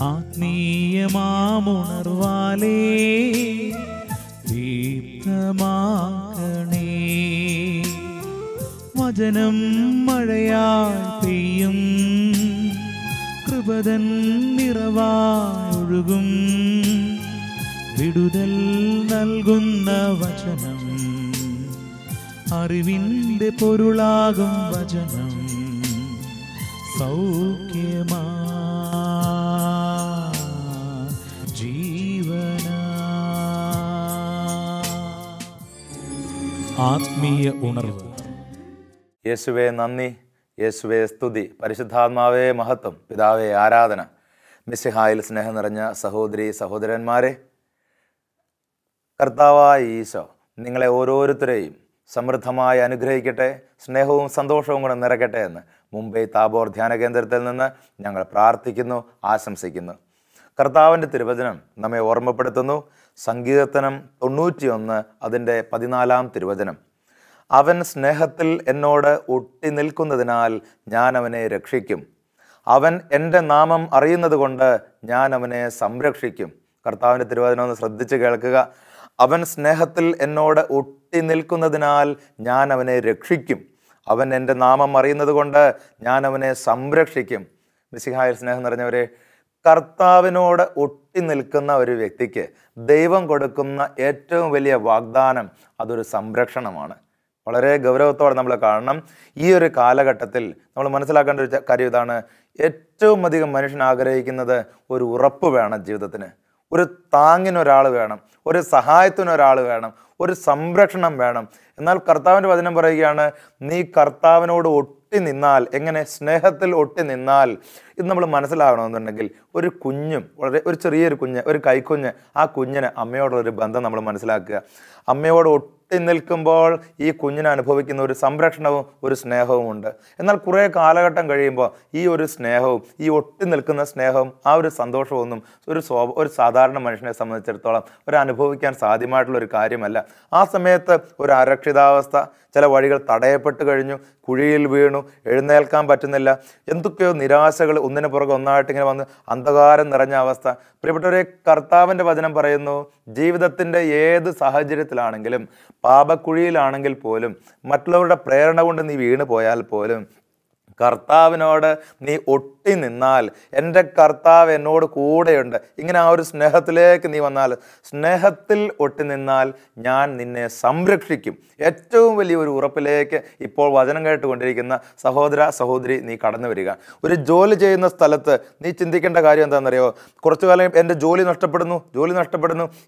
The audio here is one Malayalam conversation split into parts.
ആത്മീയമാമുണർവാലേ ദീപ്തമാക്കണേ. വചനം മഴയായി പെയ്യും, കൃപതൻ നിറവായൊഴുകും. വിടുതൽ നൽകുന്ന വചനം, അറിവിൻ്റെ പൊരുളാകും വചനം. സൗഖ്യമാ ജീവന. ആത്മീയ ഉണർവ്. യേശുവേ നന്ദി, യേശുവേ സ്തുതി, പരിശുദ്ധാത്മാവേ മഹത്വം, പിതാവേ ആരാധന. മിശിഹായിൽ സ്നേഹം നിറഞ്ഞ സഹോദരി സഹോദരന്മാരെ, കർത്താവായ ഈശോ നിങ്ങളെ ഓരോരുത്തരെയും സമൃദ്ധമായി അനുഗ്രഹിക്കട്ടെ, സ്നേഹവും സന്തോഷവും കൂടെ നിറയ്ക്കട്ടെ എന്ന് മുംബൈ താബോർ ധ്യാന കേന്ദ്രത്തിൽ നിന്ന് ഞങ്ങൾ പ്രാർത്ഥിക്കുന്നു, ആശംസിക്കുന്നു. കർത്താവിൻ്റെ തിരുവചനം നമ്മെ ഓർമ്മപ്പെടുത്തുന്നു. സങ്കീർത്തനം 91 അതിൻ്റെ 14 തിരുവചനം. അവൻ സ്നേഹത്തിൽ എന്നോട് ഒട്ടി നിൽക്കുന്നതിനാൽ ഞാൻ അവനെ രക്ഷിക്കും. അവൻ എൻ്റെ നാമം അറിയുന്നത് കൊണ്ട് ഞാൻ അവനെ സംരക്ഷിക്കും. കർത്താവിൻ്റെ തിരുവചനം ഒന്ന് ശ്രദ്ധിച്ച് കേൾക്കുക. അവൻ സ്നേഹത്തിൽ എന്നോട് ഒട്ടി നിൽക്കുന്നതിനാൽ ഞാൻ അവനെ രക്ഷിക്കും. അവൻ എൻ്റെ നാമം അറിയുന്നത് കൊണ്ട് ഞാൻ അവനെ സംരക്ഷിക്കും. മിശിഹായിൽ സ്നേഹം നിറഞ്ഞവരെ, കർത്താവിനോട് ഒട്ടി നിൽക്കുന്ന ഒരു വ്യക്തിക്ക് ദൈവം കൊടുക്കുന്ന ഏറ്റവും വലിയ വാഗ്ദാനം അതൊരു സംരക്ഷണമാണ്. വളരെ ഗൗരവത്തോടെ നമ്മൾ കാണണം. ഈ ഒരു കാലഘട്ടത്തിൽ നമ്മൾ മനസ്സിലാക്കേണ്ട ഒരു കാര്യം ഇതാണ്. ഏറ്റവും അധികം മനുഷ്യൻ ആഗ്രഹിക്കുന്നത് ഒരു ഉറപ്പ് വേണം ജീവിതത്തിന്. ഒരു താങ്ങിനൊരാൾ വേണം, ഒരു സഹായത്തിനൊരാൾ വേണം, ഒരു സംരക്ഷണം വേണം. എന്നാൽ കർത്താവിൻ്റെ വചനം പറയുകയാണ്, നീ കർത്താവിനോട് ഒട്ടി നിന്നാൽ, എങ്ങനെ? സ്നേഹത്തിൽ ഒട്ടി നിന്നാൽ. ഇത് നമ്മൾ മനസ്സിലാകണമെന്നുണ്ടെങ്കിൽ ഒരു കുഞ്ഞും, വളരെ ഒരു ചെറിയൊരു കുഞ്ഞ്, ഒരു കൈക്കുഞ്ഞ്, ആ കുഞ്ഞിന് അമ്മയോടുള്ളൊരു ബന്ധം നമ്മൾ മനസ്സിലാക്കുക. അമ്മയോട് ഒട്ടി നിൽക്കുമ്പോൾ ഈ കുഞ്ഞിന് അനുഭവിക്കുന്ന ഒരു സംരക്ഷണവും ഒരു സ്നേഹവും ഉണ്ട്. എന്നാൽ കുറേ കാലഘട്ടം കഴിയുമ്പോൾ ഈ ഒരു സ്നേഹവും, ഈ ഒട്ടി നിൽക്കുന്ന സ്നേഹവും, ആ ഒരു സന്തോഷമൊന്നും ഒരു സാധാരണ മനുഷ്യനെ സംബന്ധിച്ചിടത്തോളം ഒരു അനുഭവിക്കാൻ സാധ്യമായിട്ടുള്ളൊരു കാര്യമല്ല. ആ സമയത്ത് ഒരു അരക്ഷിതാവസ്ഥ, ചില വഴികൾ തടയപ്പെട്ട് കഴിഞ്ഞു, കുഴിയിൽ വീണു, എഴുന്നേൽക്കാൻ പറ്റുന്നില്ല, എന്തൊക്കെയോ നിരാശകൾ ഒന്നിനു പുറകെ ഒന്നായിട്ട് ഇങ്ങനെ വന്ന് അന്ധകാരം നിറഞ്ഞ അവസ്ഥ. പ്രിയപ്പെട്ടവരെ, കർത്താവിൻ്റെ വചനം പറയുന്നു, ജീവിതത്തിൻ്റെ ഏത് സാഹചര്യത്തിലാണെങ്കിലും, പാപക്കുഴിയിലാണെങ്കിൽ പോലും, മറ്റുള്ളവരുടെ പ്രേരണ കൊണ്ട് നീ വീണു പോയാൽ പോലും, കർത്താവിനോട് നീ ഒട്ടി നിന്നാൽ, എൻ്റെ കർത്താവ് എന്നോട് കൂടെയുണ്ട്, ഇങ്ങനെ ആ ഒരു സ്നേഹത്തിലേക്ക് നീ വന്നാൽ, സ്നേഹത്തിൽ ഒട്ടി നിന്നാൽ ഞാൻ നിന്നെ സംരക്ഷിക്കും. ഏറ്റവും വലിയൊരു ഉറപ്പിലേക്ക് ഇപ്പോൾ വചനം കേട്ടുകൊണ്ടിരിക്കുന്ന സഹോദര സഹോദരി നീ കടന്നു വരിക. ഒരു ജോലി ചെയ്യുന്ന സ്ഥലത്ത് നീ ചിന്തിക്കേണ്ട കാര്യം എന്താണെന്നറിയോ? കുറച്ചു കാലം എൻ്റെ ജോലി നഷ്ടപ്പെടുന്നു.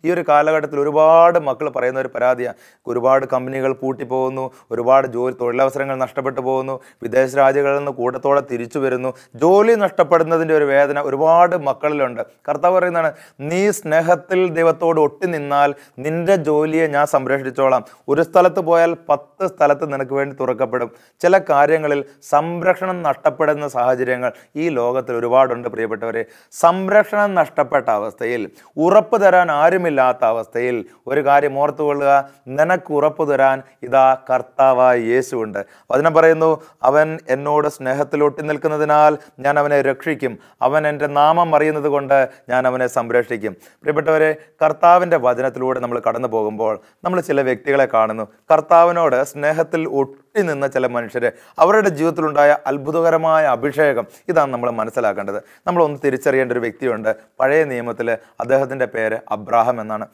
ഈ ഒരു കാലഘട്ടത്തിൽ ഒരുപാട് മക്കൾ പറയുന്ന ഒരു പരാതിയാണ്. ഒരുപാട് കമ്പനികൾ പൂട്ടിപ്പോകുന്നു, ഒരുപാട് തൊഴിലവസരങ്ങൾ നഷ്ടപ്പെട്ടു പോകുന്നു, വിദേശ രാജ്യങ്ങളിൽ നിന്ന് കൂട്ടത്തോടെ തിരിച്ചു വരുന്നു. ജോലി നഷ്ടപ്പെടുന്നതിൻ്റെ ഒരു വേദന ഒരുപാട് മക്കളിലുണ്ട്. കർത്താവ് പറയുന്നതാണ്, നീ സ്നേഹത്തിൽ ദൈവത്തോട് ഒട്ടി നിന്നാൽ നിന്റെ ജോലിയെ ഞാൻ സംരക്ഷിച്ചോളാം. ഒരു സ്ഥലത്ത് പോയാൽ 10 സ്ഥലത്ത് നിനക്ക് വേണ്ടി തുറക്കപ്പെടും. ചില കാര്യങ്ങളിൽ സംരക്ഷണം നഷ്ടപ്പെടുന്ന സാഹചര്യങ്ങൾ ഈ ലോകത്തിൽ ഒരുപാടുണ്ട്. പ്രിയപ്പെട്ടവരെ, സംരക്ഷണം നഷ്ടപ്പെട്ട അവസ്ഥയിൽ, ഉറപ്പ് തരാൻ ആരുമില്ലാത്ത അവസ്ഥയിൽ ഒരു കാര്യം ഓർത്തുകൊള്ളുക, നിനക്ക് ഉറപ്പ് തരാൻ ഇതാ കർത്താവായ യേശുവുണ്ട്. വചനം പറയുന്നു, അവൻ എന്നോട് സ്നേഹത്തിൽ ഒട്ടി നിൽക്കുന്നതിനാൽ ഞാൻ അവനെ രക്ഷിക്കും. അവൻ എൻ്റെ നാമം അറിയുന്നത് കൊണ്ട് ഞാൻ അവനെ സംരക്ഷിക്കും. പ്രിയപ്പെട്ടവരെ, കർത്താവിൻ്റെ വചനത്തിലൂടെ നമ്മൾ കടന്നു പോകുമ്പോൾ നമ്മൾ ചില വ്യക്തികളെ കാണുന്നു. കർത്താവിനോട് സ്നേഹത്തിൽ ഒട്ടി നിന്ന ചില മനുഷ്യരെ, അവരുടെ ജീവിതത്തിലുണ്ടായ അത്ഭുതകരമായ അഭിഷേകം, ഇതാണ് നമ്മൾ മനസ്സിലാക്കേണ്ടത്. നമ്മളൊന്ന് തിരിച്ചറിയേണ്ട ഒരു വ്യക്തിയുണ്ട്. പഴയ നിയമത്തിൽ അദ്ദേഹത്തിൻ്റെ പേര് അബ്രാഹാം എന്നാണ്.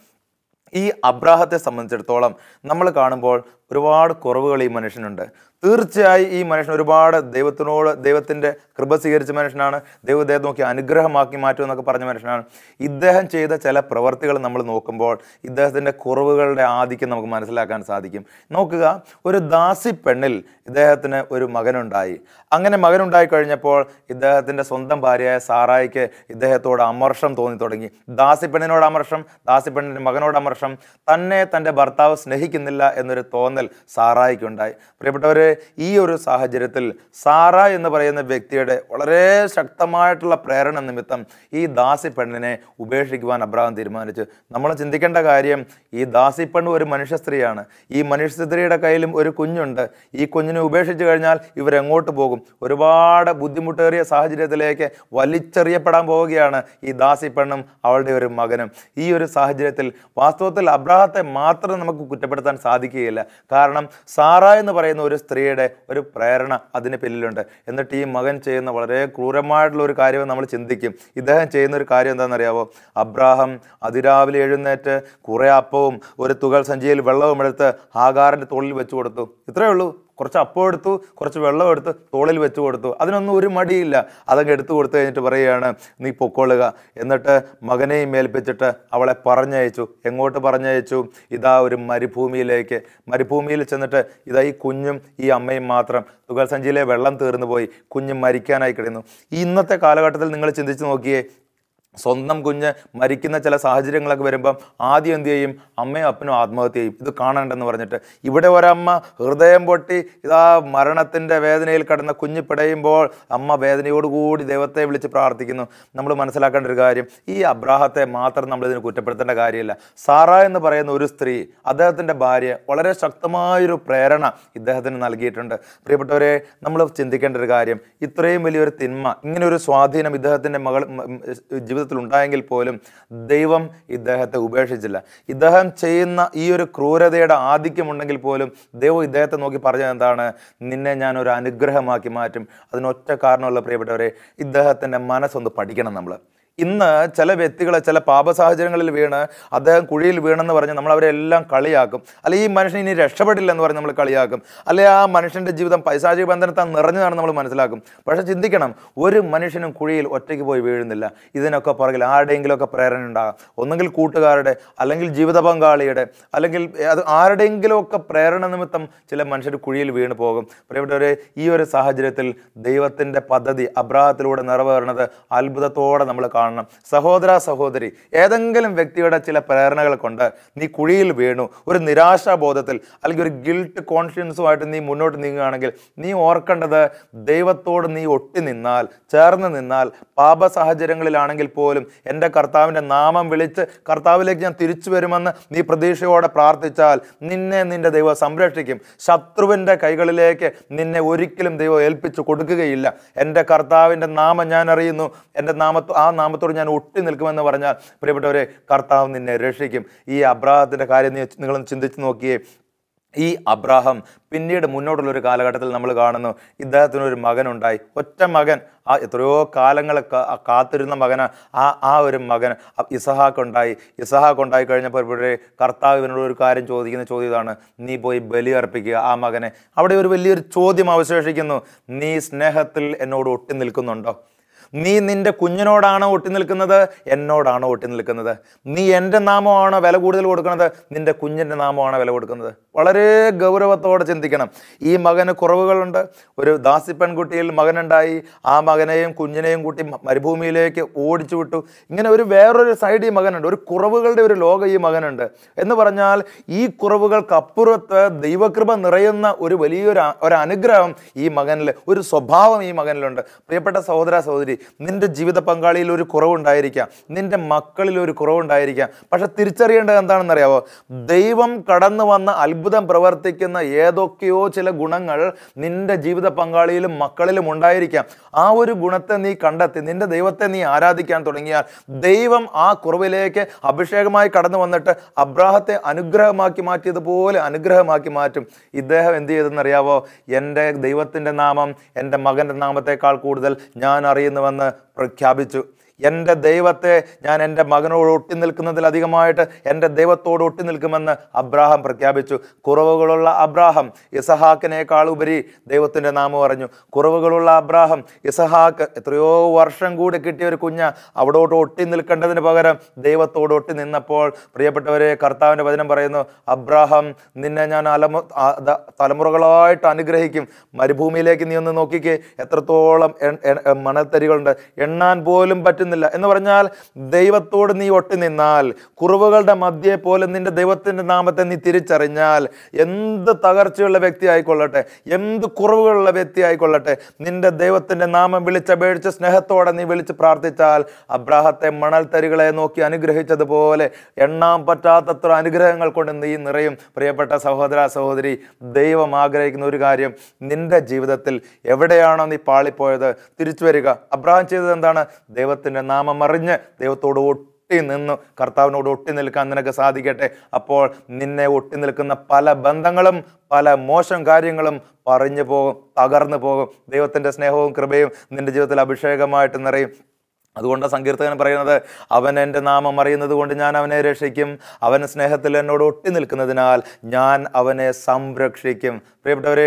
ഈ അബ്രാഹത്തെ സംബന്ധിച്ചിടത്തോളം നമ്മൾ കാണുമ്പോൾ ഒരുപാട് കുറവുകൾ ഈ മനുഷ്യനുണ്ട്. തീർച്ചയായും ഈ മനുഷ്യൻ ഒരുപാട് ദൈവത്തിൻ്റെ കൃപ സ്വീകരിച്ച മനുഷ്യനാണ്. ദൈവത്തെ നോക്കി അനുഗ്രഹമാക്കി മാറ്റുമെന്നൊക്കെ പറഞ്ഞ മനുഷ്യനാണ്. ഇദ്ദേഹം ചെയ്ത ചില പ്രവർത്തികൾ നമ്മൾ നോക്കുമ്പോൾ ഇദ്ദേഹത്തിൻ്റെ കുറവുകളുടെ ആധിക്യം നമുക്ക് മനസ്സിലാക്കാൻ സാധിക്കും. നോക്കുക, ഒരു ദാസി പെണ്ണിൽ ഇദ്ദേഹത്തിന് ഒരു മകനുണ്ടായി. അങ്ങനെ മകനുണ്ടായി കഴിഞ്ഞപ്പോൾ ഇദ്ദേഹത്തിൻ്റെ സ്വന്തം ഭാര്യയായ സാറായിക്ക് ഇദ്ദേഹത്തോട് അമർഷം തോന്നി തുടങ്ങി. ദാസി പെണ്ണിനോട് അമർഷം, ദാസി പെണ്ണിൻ്റെ മകനോട് അമർഷം, തന്നെ തൻ്റെ ഭർത്താവ് സ്നേഹിക്കുന്നില്ല എന്നൊരു തോന്നൽ തോന്നൽ സാറായിക്കുണ്ടായി. പ്രിയപ്പെട്ടവരെ, ഈ ഒരു സാഹചര്യത്തിൽ സാറ എന്ന് പറയുന്ന വ്യക്തിയുടെ വളരെ ശക്തമായിട്ടുള്ള പ്രേരണ നിമിത്തം ഈ ദാസി പെണ്ണിനെ ഉപേക്ഷിക്കുവാൻ അബ്രഹാം തീരുമാനിച്ചു. നമ്മൾ ചിന്തിക്കേണ്ട കാര്യം, ഈ ദാസി പെണ്ണ് ഒരു മനുഷ്യ സ്ത്രീയാണ്. ഈ മനുഷ്യ സ്ത്രീയുടെ കയ്യിലും ഒരു കുഞ്ഞുണ്ട്. ഈ കുഞ്ഞിനെ ഉപേക്ഷിച്ച് കഴിഞ്ഞാൽ ഇവരെങ്ങോട്ട് പോകും? ഒരുപാട് ബുദ്ധിമുട്ടേറിയ സാഹചര്യത്തിലേക്ക് വലിച്ചെറിയപ്പെടാൻ പോവുകയാണ് ഈ ദാസി പെണ്ണും അവളുടെ ഒരു മകനും. ഈ ഒരു സാഹചര്യത്തിൽ വാസ്തവത്തിൽ അബ്രഹാത്തെ മാത്രം നമുക്ക് കുറ്റപ്പെടുത്താൻ സാധിക്കുകയില്ല. കാരണം സാറ എന്ന് പറയുന്ന ഒരു സ്ത്രീയുടെ ഒരു പ്രേരണ അതിന് പിന്നിലുണ്ട്. എന്നിട്ട് ഈ മകൻ ചെയ്യുന്ന വളരെ ക്രൂരമായിട്ടുള്ള ഒരു കാര്യം നമ്മൾ ചിന്തിക്കും. ഇദ്ദേഹം ചെയ്യുന്ന ഒരു കാര്യം എന്താണെന്നറിയാവോ? അബ്രാഹാം അതിരാവിലെ എഴുന്നേറ്റ് കുറേ അപ്പവും ഒരു തുകൽ സഞ്ചിയിൽ വെള്ളവും എടുത്ത് ഹാഗാറിൻ്റെ തോളിൽ വെച്ച് കൊടുത്തു. ഇത്രയേ ഉള്ളൂ. കുറച്ച് അപ്പം എടുത്തു, കുറച്ച് വെള്ളം എടുത്ത് തോളിൽ വെച്ച് കൊടുത്തു. അതിനൊന്നും ഒരു മടിയില്ല. അതങ്ങ് എടുത്തു കൊടുത്തു കഴിഞ്ഞിട്ട് പറയുകയാണ്, നീ പൊക്കോളുക. എന്നിട്ട് മകനെയും ഏൽപ്പിച്ചിട്ട് അവളെ പറഞ്ഞയച്ചു. എങ്ങോട്ട് പറഞ്ഞയച്ചു? ഇതാ ഒരു മരുഭൂമിയിലേക്ക്. മരുഭൂമിയിൽ ചെന്നിട്ട് ഇതാ ഈ കുഞ്ഞും ഈ അമ്മയും മാത്രം. തുകൽ സഞ്ചിയിലെ വെള്ളം തീർന്നു പോയി. കുഞ്ഞ് മരിക്കാനായി കിടന്നു. ഈ ഇന്നത്തെ കാലഘട്ടത്തിൽ നിങ്ങൾ ചിന്തിച്ച് നോക്കിയേ, സ്വന്തം കുഞ്ഞ് മരിക്കുന്ന ചില സാഹചര്യങ്ങളൊക്കെ വരുമ്പം ആദ്യം എന്ത് ചെയ്യും? അമ്മയും അപ്പനും ആത്മഹത്യ ചെയ്യും, ഇത് കാണണ്ടെന്ന് പറഞ്ഞിട്ട്. ഇവിടെ ഒരമ്മ ഹൃദയം പൊട്ടി ഇതാ മരണത്തിൻ്റെ വേദനയിൽ കിടന്ന കുഞ്ഞ് പിടയുമ്പോൾ അമ്മ വേദനയോടുകൂടി ദൈവത്തെ വിളിച്ച് പ്രാർത്ഥിക്കുന്നു. നമ്മൾ മനസ്സിലാക്കേണ്ട ഒരു കാര്യം, ഈ അബ്രാഹത്തെ മാത്രം നമ്മളിതിന് കുറ്റപ്പെടുത്തേണ്ട കാര്യമില്ല. സാറ എന്ന് പറയുന്ന ഒരു സ്ത്രീ, അദ്ദേഹത്തിൻ്റെ ഭാര്യ, വളരെ ശക്തമായൊരു പ്രേരണ ഇദ്ദേഹത്തിന് നൽകിയിട്ടുണ്ട്. പ്രിയപ്പെട്ടവരെ, നമ്മൾ ചിന്തിക്കേണ്ട ഒരു കാര്യം, ഇത്രയും വലിയൊരു തിന്മ, ഇങ്ങനെയൊരു സ്വാധീനം ഇദ്ദേഹത്തിൻ്റെ ജീവിതത്തിൽ ഉണ്ടായെങ്കിൽ പോലും ദൈവം ഇദ്ദേഹത്തെ ഉപേക്ഷിച്ചില്ല. ഇദ്ദേഹം ചെയ്യുന്ന ഈ ഒരു ക്രൂരതയുടെ ആധിക്യമുണ്ടെങ്കിൽ പോലും ദൈവം ഇദ്ദേഹത്തെ നോക്കി പറഞ്ഞത് എന്താണ്? നിന്നെ ഞാൻ ഒരു അനുഗ്രഹമാക്കി മാറ്റും. അതിനൊറ്റ കാരണമുള്ള പ്രിയപ്പെട്ടവരെ, ഇദ്ദേഹത്തിൻ്റെ മനസ്സൊന്ന് പഠിക്കണം നമ്മൾ. ഇന്ന് ചില വ്യക്തികളെ ചില പാപ സാഹചര്യങ്ങളിൽ വീണ് അദ്ദേഹം കുഴിയിൽ വീണെന്ന് പറഞ്ഞ് നമ്മൾ അവരെല്ലാം കളിയാക്കും. അല്ലെ ഈ മനുഷ്യൻ ഇനി രക്ഷപ്പെടില്ല എന്ന് പറഞ്ഞ് നമ്മൾ കളിയാക്കും. അല്ലെ ആ മനുഷ്യൻ്റെ ജീവിതം പൈശാചിക ബന്ധനത്താൽ നിറഞ്ഞതാണെന്ന് നമ്മൾ മനസ്സിലാക്കും. പക്ഷെ ചിന്തിക്കണം, ഒരു മനുഷ്യനും കുഴിയിൽ ഒറ്റയ്ക്ക് പോയി വീഴുന്നില്ല. ഇതിനൊക്കെ പുറകിൽ ആരുടെയെങ്കിലുമൊക്കെ പ്രേരണ ഉണ്ടാകാം. ഒന്നുകിൽ കൂട്ടുകാരുടെ, അല്ലെങ്കിൽ ജീവിത പങ്കാളിയുടെ, അല്ലെങ്കിൽ അത് ആരുടെയെങ്കിലുമൊക്കെ പ്രേരണ നിമിത്തം ചില മനുഷ്യർ കുഴിയിൽ വീണ് പോകും. പ്രിയപ്പെട്ടവരെ, ഈ ഒരു സാഹചര്യത്തിൽ ദൈവത്തിൻ്റെ പദ്ധതി അബ്രാഹത്തിലൂടെ നിറവേറുന്നത് അത്ഭുതത്തോടെ നമ്മൾ കാണണം. സഹോദര സഹോദരി, ഏതെങ്കിലും വ്യക്തിയുടെ ചില പ്രേരണകൾ കൊണ്ട് നീ കുഴിയിൽ വീണു, ഒരു നിരാശാബോധത്തിൽ അല്ലെങ്കിൽ ഒരു ഗിൽട്ട് കോൺഷ്യൻസുമായിട്ട് നീ മുന്നോട്ട് നീങ്ങുകയാണെങ്കിൽ നീ ഓർക്കേണ്ടത്, ദൈവത്തോട് നീ ഒട്ടി നിന്നാൽ, ചേർന്ന് നിന്നാൽ, പാപ സാഹചര്യങ്ങളിലാണെങ്കിൽ പോലും എൻ്റെ കർത്താവിൻ്റെ നാമം വിളിച്ച് കർത്താവിലേക്ക് ഞാൻ തിരിച്ചു വരുമെന്ന് നീ പ്രതീക്ഷയോടെ പ്രാർത്ഥിച്ചാൽ നിന്നെ നിന്റെ ദൈവം സംരക്ഷിക്കും. ശത്രുവിൻ്റെ കൈകളിലേക്ക് നിന്നെ ഒരിക്കലും ദൈവം ഏൽപ്പിച്ചു കൊടുക്കുകയില്ല. എൻ്റെ കർത്താവിൻ്റെ നാമം ഞാൻ അറിയുന്നു, എൻ്റെ ആ നാമത്തോട് ഞാൻ ഒട്ടി നിൽക്കുമെന്ന് പറഞ്ഞാൽ പ്രിയപ്പെട്ടവരെ, കർത്താവ് നിന്നെ രക്ഷിക്കും. ഈ അബ്രാഹത്തിൻ്റെ കാര്യം നിങ്ങളൊന്ന് ചിന്തിച്ച് നോക്കിയേ. ഈ അബ്രാഹം പിന്നീട് മുന്നോട്ടുള്ളൊരു കാലഘട്ടത്തിൽ നമ്മൾ കാണുന്നു, ഇദ്ദേഹത്തിനൊരു മകനുണ്ടായി. ഒറ്റ മകൻ, ആ എത്രയോ കാലങ്ങൾ കാത്തിരുന്ന മകന് ആ ഒരു മകൻ ഇസഹാക്ക് ഉണ്ടായി കഴിഞ്ഞപ്പോൾ കർത്താവ് ഇവനോട് ഒരു കാര്യം ചോദിക്കുന്ന ചോദ്യം ഇതാണ്, നീ പോയി ബലി അർപ്പിക്കുക ആ മകനെ. അവിടെ ഒരു വലിയൊരു ചോദ്യം അവശേഷിക്കുന്നു, നീ സ്നേഹത്തിൽ എന്നോട് ഒട്ടി നിൽക്കുന്നുണ്ടോ? നീ നിന്റെ കുഞ്ഞിനോടാണോ ഒട്ടി നിൽക്കുന്നത്? എന്നോടാണോ ഒട്ടി നിൽക്കുന്നത്? നീ എൻ്റെ നാമമാണോ വില കൂടുതൽ കൊടുക്കുന്നത്? നിന്റെ കുഞ്ഞിൻ്റെ നാമമാണോ വില കൊടുക്കുന്നത്? വളരെ ഗൗരവത്തോടെ ചിന്തിക്കണം. ഈ മകന് കുറവുകളുണ്ട്. ഒരു ദാസി പെൺകുട്ടിയിൽ മകനുണ്ടായി. ആ മകനെയും കുഞ്ഞിനെയും കൂട്ടി മരുഭൂമിയിലേക്ക് ഓടിച്ചു വിട്ടു. ഇങ്ങനെ വേറൊരു സൈഡ് ഈ മകനുണ്ട്. ഒരു കുറവുകളുടെ ഒരു ലോകം ഈ മകനുണ്ട്. എന്ന് പറഞ്ഞാൽ ഈ കുറവുകൾക്കപ്പുറത്ത് ദൈവകൃപ നിറയുന്ന ഒരു വലിയൊരു അനുഗ്രഹം ഈ മകനിൽ, ഒരു സ്വഭാവം ഈ മകനിലുണ്ട്. പ്രിയപ്പെട്ട സഹോദര സഹോദരി, നിന്റെ ജീവിത പങ്കാളിയിൽ ഒരു കുറവുണ്ടായിരിക്കാം, നിന്റെ മക്കളിൽ ഒരു കുറവുണ്ടായിരിക്കാം. പക്ഷെ തിരിച്ചറിയേണ്ടത് എന്താണെന്നറിയാവോ? ദൈവം കടന്നു വന്ന അത്ഭുതം പ്രവർത്തിക്കുന്ന ഏതൊക്കെയോ ചില ഗുണങ്ങൾ നിന്റെ ജീവിത പങ്കാളിയിലും മക്കളിലും ഉണ്ടായിരിക്കാം. ആ ഒരു ഗുണത്തെ നീ കണ്ടെത്തി നിന്റെ ദൈവത്തെ നീ ആരാധിക്കാൻ തുടങ്ങിയാൽ ദൈവം ആ കുറവിലേക്ക് അഭിഷേകമായി കടന്നു വന്നിട്ട് അബ്രാഹത്തെ അനുഗ്രഹമാക്കി മാറ്റിയതുപോലെ അനുഗ്രഹമാക്കി മാറ്റും. ഇദ്ദേഹം എന്ത് ചെയ്തെന്നറിയാവോ? എൻ്റെ ദൈവത്തിൻ്റെ നാമം എൻ്റെ മകൻ്റെ നാമത്തെക്കാൾ കൂടുതൽ ഞാൻ അറിയുന്നുവെന്ന് പ്രഖ്യാപിച്ചു. എൻ്റെ ദൈവത്തെ ഞാൻ എൻ്റെ മകനോട് ഒട്ടി നിൽക്കുന്നതിലധികമായിട്ട് എൻ്റെ ദൈവത്തോട് ഒട്ടി നിൽക്കുമെന്ന് അബ്രാഹാം പ്രഖ്യാപിച്ചു. കുറവുകളുള്ള അബ്രാഹാം ഇസഹാക്കിനേക്കാൾ ഉപരി ദൈവത്തിൻ്റെ നാമം പറഞ്ഞു. കുറവുകളുള്ള അബ്രാഹാം ഇസഹാക്ക് എത്രയോ വർഷം കൂടി കിട്ടിയ ഒരു കുഞ്ഞ് അവിടോട്ട് ഒട്ടി നിൽക്കേണ്ടതിന് പകരം ദൈവത്തോട് ഒട്ടി നിന്നപ്പോൾ പ്രിയപ്പെട്ടവരെ, കർത്താവിൻ്റെ വചനം പറയുന്നു, അബ്രാഹാം നിന്നെ ഞാൻ തലമുറകളായിട്ട് അനുഗ്രഹിക്കും. മരുഭൂമിയിലേക്ക് നീ ഒന്ന് നോക്കിക്കേ, എത്രത്തോളം മണൽത്തരികളുണ്ട്. എണ്ണാൻ പോലും പറ്റുന്ന പറ്റുന്നില്ല. എന്ന് പറഞ്ഞാൽ ദൈവത്തോട് നീ ഒട്ടി നിന്നാൽ, കുറവുകളുടെ മധ്യേ പോലും നിന്റെ ദൈവത്തിൻ്റെ നാമത്തെ നീ തിരിച്ചറിഞ്ഞാൽ, എന്ത് തകർച്ചയുള്ള വ്യക്തി ആയിക്കൊള്ളട്ടെ, എന്ത് കുറവുകളുള്ള വ്യക്തി ആയിക്കൊള്ളട്ടെ, നിന്റെ ദൈവത്തിൻ്റെ നാമം വിളിച്ചപേക്ഷിച്ച് സ്നേഹത്തോടെ നീ വിളിച്ച് പ്രാർത്ഥിച്ചാൽ, അബ്രാഹത്തെ മണൽത്തരികളെ നോക്കി അനുഗ്രഹിച്ചതുപോലെ എണ്ണാൻ പറ്റാത്തത്ര അനുഗ്രഹങ്ങൾ കൊണ്ട് നീ നിറയും. പ്രിയപ്പെട്ട സഹോദര സഹോദരി, ദൈവം ആഗ്രഹിക്കുന്ന ഒരു കാര്യം, നിന്റെ ജീവിതത്തിൽ എവിടെയാണോ നീ പാളിപ്പോയത് തിരിച്ചു വരിക. അബ്രാഹാം ചെയ്തത് എന്താണ്? ദൈവത്തിൻ്റെ നാമം അറിഞ്ഞ് ദൈവത്തോട് ഒട്ടി നിന്നു. കർത്താവിനോട് ഒട്ടി നിൽക്കാൻ നിനക്ക് സാധിക്കട്ടെ. അപ്പോൾ നിന്നെ ഒട്ടി നിൽക്കുന്ന പല ബന്ധങ്ങളും പല മോശം കാര്യങ്ങളും പറഞ്ഞു പോകും, തകർന്നു പോകും. ദൈവത്തിൻ്റെ സ്നേഹവും കൃപയും നിന്റെ ജീവിതത്തിൽ അഭിഷേകമായിട്ട് നിറയും. അതുകൊണ്ട് സങ്കീർത്തകൻ പറയുന്നത്, അവൻ എൻ്റെ നാമം അറിയുന്നത് കൊണ്ട് ഞാൻ അവനെ രക്ഷിക്കും, അവൻ സ്നേഹത്തിൽ എന്നോട് ഒട്ടി നിൽക്കുന്നതിനാൽ ഞാൻ അവനെ സംരക്ഷിക്കും. പ്രിയപ്പെട്ടവരെ,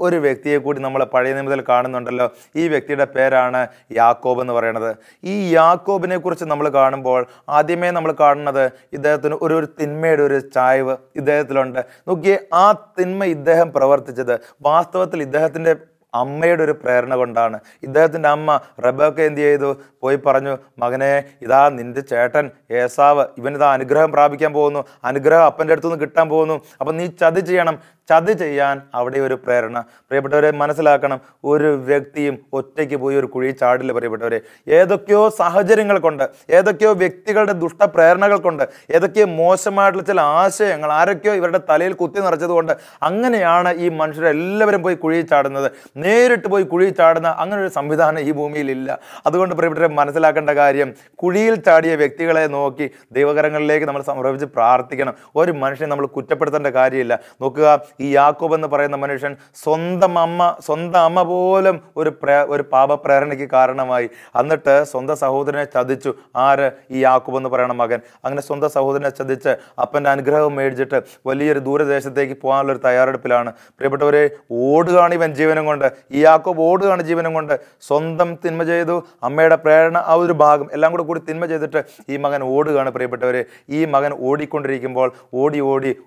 ഒരു വ്യക്തിയെ കൂടി നമ്മൾ പഴയ നിയമത്തിൽ കാണുന്നുണ്ടല്ലോ. ഈ വ്യക്തിയുടെ പേരാണ് യാക്കോബ് എന്ന് പറയുന്നത്. ഈ യാക്കോബിനെ കുറിച്ച് നമ്മൾ കാണുമ്പോൾ ആദ്യമേ നമ്മൾ കാണുന്നത് ഇദ്ദേഹത്തിന് ഒരു തിന്മയുടെ ഒരു ചായ്വ് ഇദ്ദേഹത്തിലുണ്ട്. നോക്കിയേ, ആ തിന്മ ഇദ്ദേഹം പ്രവർത്തിച്ചത് വാസ്തവത്തിൽ ഇദ്ദേഹത്തിൻ്റെ അമ്മയുടെ ഒരു പ്രേരണ കൊണ്ടാണ്. ഇദ്ദേഹത്തിൻ്റെ അമ്മ റബേക്ക എന്ത് ചെയ്തു? പോയി പറഞ്ഞു, മകനെ, ഇതാ നിന്റെ ചേട്ടൻ ഏസാവ്, ഇവനിതാ അനുഗ്രഹം പ്രാപിക്കാൻ പോകുന്നു, അനുഗ്രഹം അപ്പൻ്റെ അടുത്തുനിന്ന് കിട്ടാൻ പോകുന്നു, അപ്പം നീ ചതി ചെയ്യണം. ചതി ചെയ്യാൻ അവിടെ ഒരു പ്രേരണ. പ്രിയപ്പെട്ടവരെ, മനസ്സിലാക്കണം, ഒരു വ്യക്തിയും ഒറ്റയ്ക്ക് പോയി ഒരു കുഴി ചാടില്ല. പ്രിയപ്പെട്ടവരെ, ഏതൊക്കെയോ സാഹചര്യങ്ങൾ കൊണ്ട്, ഏതൊക്കെയോ വ്യക്തികളുടെ ദുഷ്ടപ്രേരണകൾ കൊണ്ട്, ഏതൊക്കെയോ മോശമായിട്ടുള്ള ചില ആശയങ്ങൾ ആരൊക്കെയോ ഇവരുടെ തലയിൽ കുത്തി നിറച്ചത് കൊണ്ട് അങ്ങനെയാണ് ഈ മനുഷ്യരെല്ലാവരും പോയി കുഴി ചാടുന്നത്. നേരിട്ട് പോയി കുഴി ചാടുന്ന അങ്ങനെ ഒരു സംവിധാനം ഈ ഭൂമിയിലില്ല. അതുകൊണ്ട് പ്രിയപ്പെട്ടവരെ, മനസ്സിലാക്കേണ്ട കാര്യം, കുഴിയിൽ ചാടിയ വ്യക്തികളെ നോക്കി ദൈവകരങ്ങളിലേക്ക് നമ്മൾ സമർപ്പിച്ച് പ്രാർത്ഥിക്കണം. ഒരു മനുഷ്യനെ നമ്മൾ കുറ്റപ്പെടുത്തേണ്ട കാര്യമില്ല. നോക്കുക, ഈ യാക്കോബ് എന്ന് പറയുന്ന മനുഷ്യൻ സ്വന്തം അമ്മ പോലും ഒരു പാപപ്രേരണയ്ക്ക് കാരണമായി. എന്നിട്ട് സ്വന്തം സഹോദരനെ ചതിച്ചു. ആര്? ഈ യാക്കോബ് എന്ന് പറയുന്ന മകൻ. അങ്ങനെ സ്വന്തം സഹോദരനെ ചതിച്ച് അപ്പൻ്റെ അനുഗ്രഹം മേടിച്ചിട്ട് വലിയൊരു ദൂരദേശത്തേക്ക് പോകാനുള്ളൊരു തയ്യാറെടുപ്പിലാണ്. പ്രിയപ്പെട്ടവരെ, ഓടുകയാണ് ഇവൻ ജീവനം കൊണ്ട്. ഈ യാക്കോബ് ഓടുകയാണ് ജീവനം കൊണ്ട്. സ്വന്തം തിന്മ ചെയ്തു, അമ്മയുടെ പ്രേരണ, ആ ഒരു ഭാഗം എല്ലാം കൂടി തിന്മ ചെയ്തിട്ട് ഈ മകൻ ഓടുകയാണ്. പ്രിയപ്പെട്ടവരെ, ഈ മകൻ ഓടിക്കൊണ്ടിരിക്കുമ്പോൾ ഓടി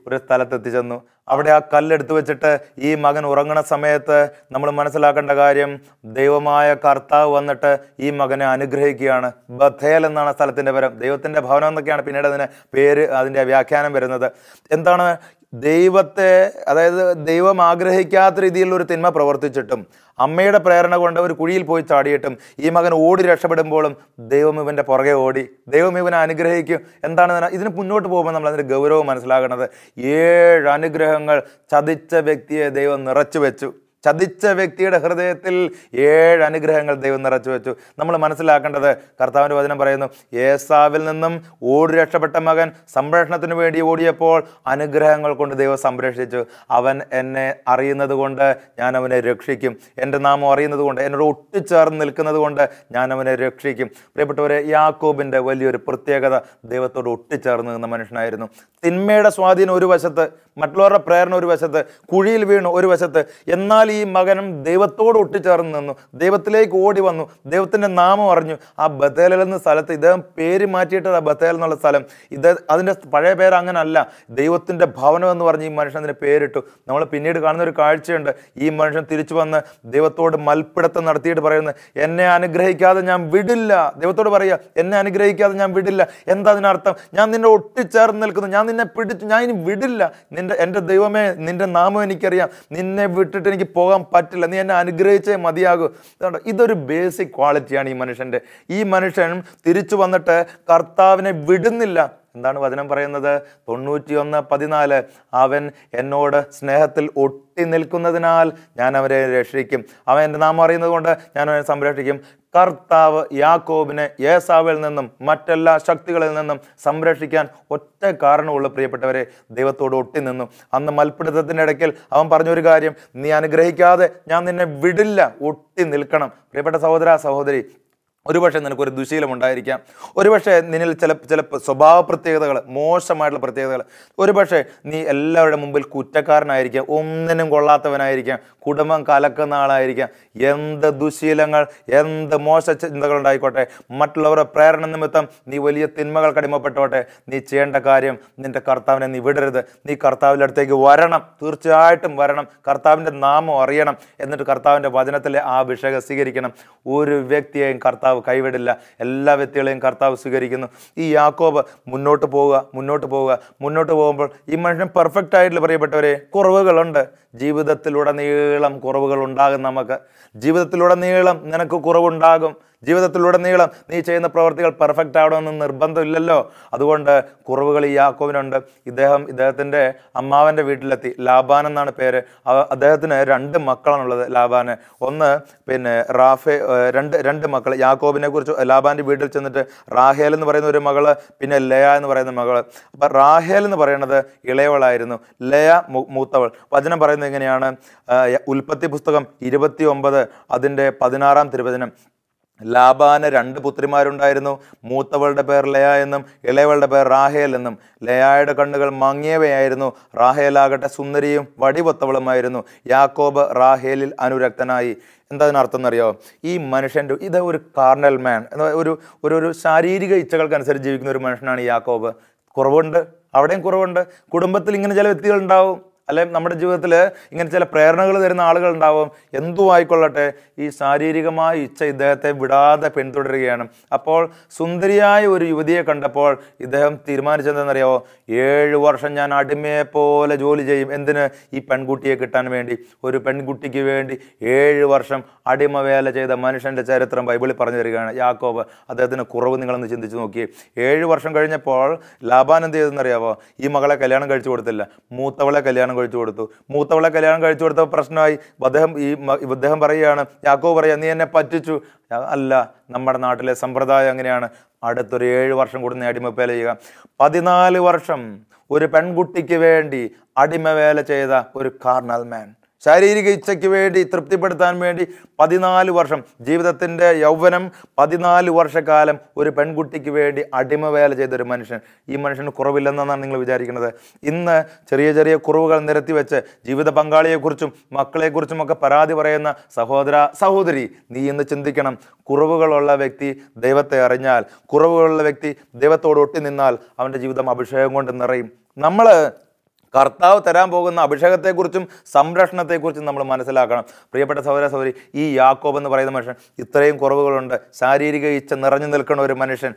ഒരു സ്ഥലത്തെത്തി ചെന്നു. അവിടെ ആ കല്ലെടുത്ത് വെച്ചിട്ട് ഈ മകൻ ഉറങ്ങണ സമയത്ത് നമ്മൾ മനസ്സിലാക്കേണ്ട കാര്യം, ദൈവമായ കർത്താവ് വന്നിട്ട് ഈ മകനെ അനുഗ്രഹിക്കുകയാണ്. ബഥേൽ എന്നാണ് സ്ഥലത്തിൻ്റെ പേര്. ദൈവത്തിൻ്റെ ഭവനം എന്നൊക്കെയാണ് പിന്നീട് അതിന് പേര്, അതിൻ്റെ വ്യാഖ്യാനം വരുന്നത്. എന്താണ്? ദൈവത്തെ, അതായത് ദൈവം ആഗ്രഹിക്കാത്ത രീതിയിലുള്ളൊരു തിന്മ പ്രവർത്തിച്ചിട്ടും അമ്മയുടെ പ്രേരണ കൊണ്ട് ഒരു കുഴിയിൽ പോയി ചാടിയിട്ടും ഈ മകൻ ഓടി രക്ഷപ്പെടുമ്പോഴും ദൈവം ഇവൻ്റെ പുറകെ ഓടി, ദൈവം ഇവനെ അനുഗ്രഹിക്കും. എന്താണ് ഇതിന് മുന്നോട്ട് പോകുമ്പോൾ നമ്മൾ അതിൻ്റെ ഗൗരവം മനസ്സിലാക്കുന്നത്, 7 അനുഗ്രഹങ്ങൾ ചതിച്ച വ്യക്തിയെ ദൈവം നിറച്ചു വെച്ചു. ചതിച്ച വ്യക്തിയുടെ ഹൃദയത്തിൽ 7 അനുഗ്രഹങ്ങൾ ദൈവം നിറച്ചു വെച്ചു. നമ്മൾ മനസ്സിലാക്കേണ്ടത്, കർത്താവിൻ്റെ വചനം പറയുന്നു, ഏസാവിൽ നിന്നും ഓടി രക്ഷപ്പെട്ട മകൻ സംരക്ഷണത്തിന് വേണ്ടി ഓടിയപ്പോൾ അനുഗ്രഹങ്ങൾ കൊണ്ട് ദൈവം സംരക്ഷിച്ചു. അവൻ എന്നെ അറിയുന്നത് കൊണ്ട് ഞാൻ അവനെ രക്ഷിക്കും, എൻ്റെ നാമം അറിയുന്നത് കൊണ്ട്, എന്നോട് ഒട്ടിച്ചേർന്ന് നിൽക്കുന്നത് കൊണ്ട് ഞാൻ അവനെ രക്ഷിക്കും. പ്രിയപ്പെട്ടവരെ, യാക്കോബിൻ്റെ വലിയൊരു പ്രത്യേകത ദൈവത്തോട് ഒട്ടിച്ചേർന്ന് നിന്ന മനുഷ്യനായിരുന്നു. തിന്മയുടെ സ്വാധീനം ഒരു വശത്ത്, മറ്റുള്ളവരുടെ പ്രേരണ ഒരു വശത്ത്, കുഴിയിൽ വീണു ഒരു വശത്ത്. എന്നാൽ ഈ മകനും ദൈവത്തോട് ഒട്ടിച്ചേർന്ന് നിന്നു, ദൈവത്തിലേക്ക് ഓടി വന്നു, ദൈവത്തിൻ്റെ നാമം അറിഞ്ഞു. ആ ബഥേൽ എന്ന സ്ഥലത്ത് ഇദ്ദേഹം പേര് മാറ്റിയിട്ടത്, ആ ബഥേൽ എന്നുള്ള സ്ഥലം, അതിൻ്റെ പഴയ പേര് അങ്ങനല്ല, ദൈവത്തിൻ്റെ ഭവനം എന്ന് പറഞ്ഞ് ഈ മനുഷ്യൻ അതിന് പേരിട്ടു. നമ്മൾ പിന്നീട് കാണുന്ന ഒരു കാഴ്ചയുണ്ട്. ഈ മനുഷ്യൻ തിരിച്ചു വന്ന് ദൈവത്തോട് മൽപ്പിടുത്തം നടത്തിയിട്ട് പറയുന്നത്, എന്നെ അനുഗ്രഹിക്കാതെ ഞാൻ വിടില്ല. ദൈവത്തോട് പറയുക, എന്നെ അനുഗ്രഹിക്കാതെ ഞാൻ വിടില്ല. എന്താ അതിനർത്ഥം? ഞാൻ നിന്നെ ഒട്ടിച്ചേർന്ന് നിൽക്കുന്നു, ഞാൻ നിന്നെ പിടിച്ചു, ഞാൻ ഇനി വിടില്ല. എൻ്റെ ദൈവമേ, നിന്റെ നാമം എനിക്കറിയാം, നിന്നെ വിട്ടിട്ട് എനിക്ക് പോകാൻ പറ്റില്ല, നീ എന്നെ അനുഗ്രഹിച്ചേ മതിയാകൂ. ഇതൊരു ബേസിക് ക്വാളിറ്റിയാണ് ഈ മനുഷ്യൻ്റെ. ഈ മനുഷ്യൻ തിരിച്ചു വന്നിട്ട് കർത്താവിനെ വിടുന്നില്ല. എന്താണ് വചനം പറയുന്നത്? 91:14, അവൻ എന്നോട് സ്നേഹത്തിൽ ഒട്ടി നിൽക്കുന്നതിനാൽ ഞാൻ അവരെ രക്ഷിക്കും, അവൻ എൻ്റെ നാമം അറിയുന്നത് കൊണ്ട് ഞാൻ അവനെ സംരക്ഷിക്കും. കർത്താവ് യാക്കോബിനെ ഏസാവിൽ നിന്നും മറ്റെല്ലാ ശക്തികളിൽ നിന്നും സംരക്ഷിക്കാൻ ഒറ്റ കാരണമുള്ള, പ്രിയപ്പെട്ടവരെ, ദൈവത്തോട് ഒട്ടി നിന്നു. അന്ന് മൽപ്പിടുത്തത്തിൻ്റെ ഇടയ്ക്കിൽ അവൻ പറഞ്ഞൊരു കാര്യം, നീ അനുഗ്രഹിക്കാതെ ഞാൻ നിന്നെ വിടില്ല, ഒട്ടി നിൽക്കണം. പ്രിയപ്പെട്ട സഹോദര സഹോദരി, ഒരുപക്ഷെ നിനക്കൊരു ദുശീലം ഉണ്ടായിരിക്കാം, ഒരുപക്ഷെ നിന്നിൽ ചില സ്വഭാവ പ്രത്യേകതകൾ, മോശമായിട്ടുള്ള പ്രത്യേകതകൾ, ഒരുപക്ഷെ നീ എല്ലാവരുടെ മുമ്പിൽ കുറ്റക്കാരനായിരിക്കാം, ഒന്നിനും കൊള്ളാത്തവനായിരിക്കാം, കുടുംബം കലക്കുന്ന ആളായിരിക്കാം. എന്ത് ദുശീലങ്ങൾ, എന്ത് മോശ ചിന്തകളുണ്ടായിക്കോട്ടെ, മറ്റുള്ളവരുടെ പ്രേരണ നിമിത്തം നീ വലിയ തിന്മകൾക്ക് അടിമപ്പെട്ടോട്ടെ, നീ ചെയ്യേണ്ട കാര്യം, നിന്റെ കർത്താവിനെ നീ വിടരുത്. നീ കർത്താവിൻ്റെ അടുത്തേക്ക് വരണം, തീർച്ചയായിട്ടും വരണം, കർത്താവിൻ്റെ നാമം അറിയണം, എന്നിട്ട് കർത്താവിൻ്റെ വചനത്തിലെ ആ അഭിഷേകം സ്വീകരിക്കണം. ഒരു വ്യക്തിയെയും കർത്താവ് കർത്താവ് കൈവിടില്ല. എല്ലാ വ്യക്തികളെയും കർത്താവ് സ്വീകരിക്കുന്നു. ഈ യാക്കോബ് മുന്നോട്ട് പോകുമ്പോൾ ഈ മനുഷ്യൻ പെർഫെക്റ്റ് ആയിട്ടില്ല പ്രിയപ്പെട്ടവരെ. കുറവുകളുണ്ട്. ജീവിതത്തിലുടനീളം കുറവുകൾ ഉണ്ടാകും. നമുക്ക് ജീവിതത്തിലുടനീളം നിനക്ക് കുറവുണ്ടാകും. ജീവിതത്തിലുടനീളം നീ ചെയ്യുന്ന പ്രവർത്തികൾ പെർഫെക്റ്റ് ആവണമെന്ന് നിർബന്ധമില്ലല്ലോ. അതുകൊണ്ട് കുറവുകൾ ഈ യാക്കോബിനുണ്ട്. ഇദ്ദേഹത്തിൻ്റെ അമ്മാവൻ്റെ വീട്ടിലെത്തി. ലാബാൻ എന്നാണ് പേര്. അദ്ദേഹത്തിന് 2 മക്കളാണുള്ളത് ലാബാന്. ഒന്ന് രണ്ട് മക്കൾ. യാക്കോബിനെ കുറിച്ച് ലാബാൻ്റെ വീട്ടിൽ ചെന്നിട്ട് റാഹേൽ എന്ന് പറയുന്ന ഒരു മകള്, പിന്നെ ലയ എന്ന് പറയുന്ന മകള്. അപ്പം റാഹേൽ എന്ന് പറയുന്നത് ഇളയവളായിരുന്നു, ലയ മൂത്തവൾ. വചനം പറയുന്നത് എങ്ങനെയാണ്? ഉൽപ്പത്തി പുസ്തകം 29 അതിൻ്റെ 16 തിരുവചനം. ലാബാന് 2 പുത്രിമാരുണ്ടായിരുന്നു. മൂത്തവളുടെ പേർ ലയ എന്നും ഇളയവളുടെ പേർ റാഹേൽ എന്നും. ലയായുടെ കണ്ണുകൾ മങ്ങിയവയായിരുന്നു. റാഹേലാകട്ടെ സുന്ദരിയും വടിവൊത്തവളുമായിരുന്നു. യാക്കോബ് റാഹേലിൽ അനുരക്തനായി. എന്താ അതിനർത്ഥം എന്നറിയോ? ഈ മനുഷ്യൻ്റെ ഇത് ഒരു കാർണൽ മാൻ, ഒരു ശാരീരിക ഇച്ഛകൾക്കനുസരിച്ച് ജീവിക്കുന്ന ഒരു മനുഷ്യനാണ് ഈ യാക്കോബ്. കുറവുണ്ട്, അവിടെയും കുറവുണ്ട്. കുടുംബത്തിൽ ഇങ്ങനെ ചില വ്യക്തികളുണ്ടാവും, അല്ലെ നമ്മുടെ ജീവിതത്തിൽ ഇങ്ങനെ ചില പ്രേരണകൾ തരുന്ന ആളുകൾ ഉണ്ടാവും. എന്തു ആയിക്കൊള്ളട്ടെ, ഈ ശാരീരികമായ ഇച്ഛ ഇദ്ദേഹത്തെ വിടാതെ പിന്തുടരുകയാണ്. അപ്പോൾ സുന്ദരിയായ ഒരു യുവതിയെ കണ്ടപ്പോൾ ഇദ്ദേഹം തീരുമാനിച്ചതെന്നറിയാമോ? 7 വർഷം ഞാൻ അടിമയെപ്പോലെ ജോലി ചെയ്യും. എന്തിന്? ഈ പെൺകുട്ടിയെ കിട്ടാൻ വേണ്ടി. ഒരു പെൺകുട്ടിക്ക് വേണ്ടി 7 വർഷം അടിമ വേല ചെയ്ത മനുഷ്യൻ്റെ ചരിത്രം ബൈബിളിൽ പറഞ്ഞു തരികയാണ്. യാക്കോബ്, അദ്ദേഹത്തിന് കുറവ് നിങ്ങളൊന്ന് ചിന്തിച്ച് നോക്കി. 7 വർഷം കഴിഞ്ഞപ്പോൾ ലാബാൻ എന്ത് ചെയ്തെന്നറിയാമോ? ഈ മകളെ കല്യാണം കഴിച്ചു കൊടുത്തില്ല, മൂത്തവളെ കല്യാണം കഴിച്ചു കൊടുത്തു. മൂത്തവളെ കല്യാണം കഴിച്ചു കൊടുത്ത പ്രശ്നമായി. ഇദ്ദേഹം പറയുകയാണ്, യാക്കോബ് പറയാ, നീ എന്നെ പറ്റിച്ചു. അല്ല, നമ്മുടെ നാട്ടിലെ സമ്പ്രദായം അങ്ങനെയാണ്. അടുത്തൊരു 7 വർഷം കൂടി നീ അടിമവേല ചെയ്യുക. 14 വർഷം ഒരു പെൺകുട്ടിക്ക് വേണ്ടി അടിമവേല ചെയ്ത ഒരു കാർണൽ മാൻ. ശാരീരിക ഇച്ഛയ്ക്ക് വേണ്ടി, തൃപ്തിപ്പെടുത്താൻ വേണ്ടി 14 വർഷം, ജീവിതത്തിൻ്റെ യൗവനം 14 വർഷക്കാലം ഒരു പെൺകുട്ടിക്ക് വേണ്ടി അടിമവേല ചെയ്തൊരു മനുഷ്യൻ. ഈ മനുഷ്യന് കുറവില്ലെന്നാണ് നിങ്ങൾ വിചാരിക്കുന്നത്? ഇന്ന് ചെറിയ ചെറിയ കുറവുകൾ നിരത്തി വെച്ച് ജീവിത പങ്കാളിയെക്കുറിച്ചും മക്കളെക്കുറിച്ചും ഒക്കെ പരാതി പറയുന്ന സഹോദരി, നീ ഇന്ന് ചിന്തിക്കണം. കുറവുകളുള്ള വ്യക്തി ദൈവത്തെ അറിഞ്ഞാൽ, കുറവുകളുള്ള വ്യക്തി ദൈവത്തോട് ഒട്ടി നിന്നാൽ അവൻ്റെ ജീവിതം അഭിഷേകം കൊണ്ട് നിറയും. നമ്മൾ കർത്താവ് തരാൻ പോകുന്ന അഭിഷേകത്തെക്കുറിച്ചും സംരക്ഷണത്തെക്കുറിച്ചും നമ്മൾ മനസ്സിലാക്കണം. പ്രിയപ്പെട്ട സഹോദരി, ഈ യാക്കോബ് എന്ന് പറയുന്ന മനുഷ്യൻ ഇത്രയും കുറവുകളുണ്ട്. ശാരീരിക ഇച്ഛ നിറഞ്ഞു നിൽക്കുന്ന ഒരു മനുഷ്യൻ,